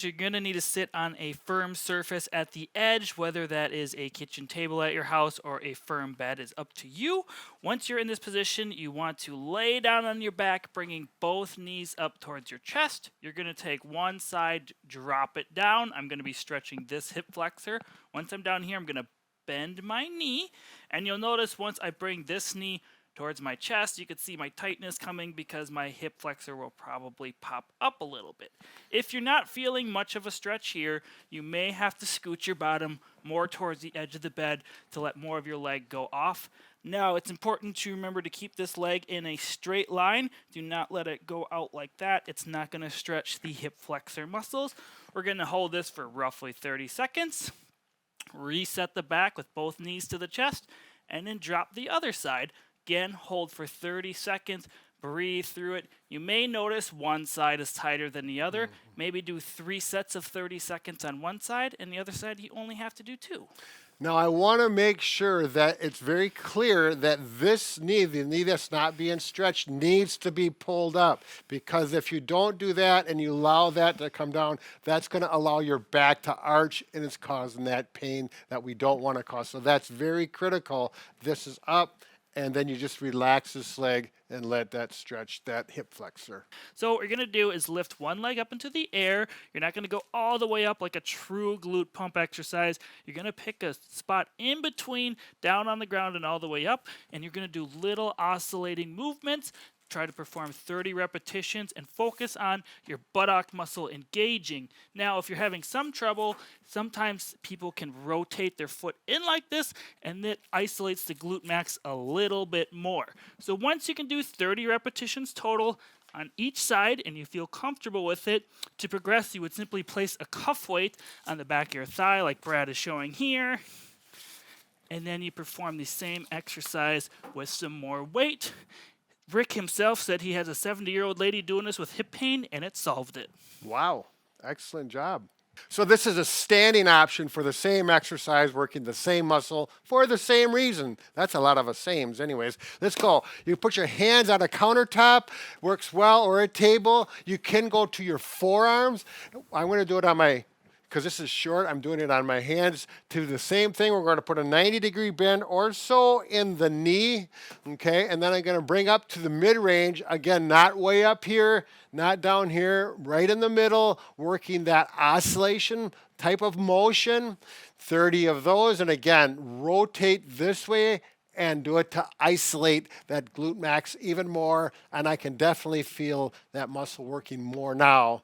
You're going to need to sit on a firm surface at the edge, whether that is a kitchen table at your house or a firm bed is up to you. Once you're in this position, you want to lay down on your back, bringing both knees up towards your chest. You're going to take one side, drop it down. I'm going to be stretching this hip flexor. Once I'm down here, I'm going to bend my knee, and you'll notice once I bring this knee towards my chest, you can see my tightness coming because my hip flexor will probably pop up a little bit. If you're not feeling much of a stretch here, you may have to scoot your bottom more towards the edge of the bed to let more of your leg go off. Now, it's important to remember to keep this leg in a straight line. Do not let it go out like that. It's not going to stretch the hip flexor muscles. We're going to hold this for roughly 30 seconds. Reset the back with both knees to the chest, and then drop the other side. Again, hold for 30 seconds, breathe through it. You may notice one side is tighter than the other. Maybe do 3 sets of 30 seconds on one side, and the other side you only have to do 2. Now, I want to make sure that it's very clear that this knee, the knee that's not being stretched, needs to be pulled up. Because if you don't do that and you allow that to come down, that's going to allow your back to arch, and it's causing that pain that we don't want to cause. So that's very critical. This is up, and then you just relax this leg and let that stretch that hip flexor. So what you're going to do is lift one leg up into the air. You're not going to go all the way up like a true glute pump exercise. You're going to pick a spot in between, down on the ground and all the way up, and you're going to do little oscillating movements. Try to perform 30 repetitions and focus on your buttock muscle engaging. Now, if you're having some trouble, sometimes people can rotate their foot in like this, and that isolates the glute max a little bit more. So once you can do 30 repetitions total on each side and you feel comfortable with it, to progress, you would simply place a cuff weight on the back of your thigh like Brad is showing here. And then you perform the same exercise with some more weight. Rick himself said he has a 70-year-old lady doing this with hip pain, and it solved it. Wow, excellent job. So this is a standing option for the same exercise, working the same muscle for the same reason. That's a lot of the sames anyways. Let's go. You put your hands on a countertop, works well, or a table. You can go to your forearms. I'm going to do it on my, because this is short, I'm doing it on my hands. To the same thing, we're going to put a 90-degree bend or so in the knee, okay? And then I'm going to bring up to the mid-range. Again, not way up here, not down here, right in the middle, working that oscillation type of motion. 30 of those, and again, rotate this way and do it to isolate that glute max even more, and I can definitely feel that muscle working more now.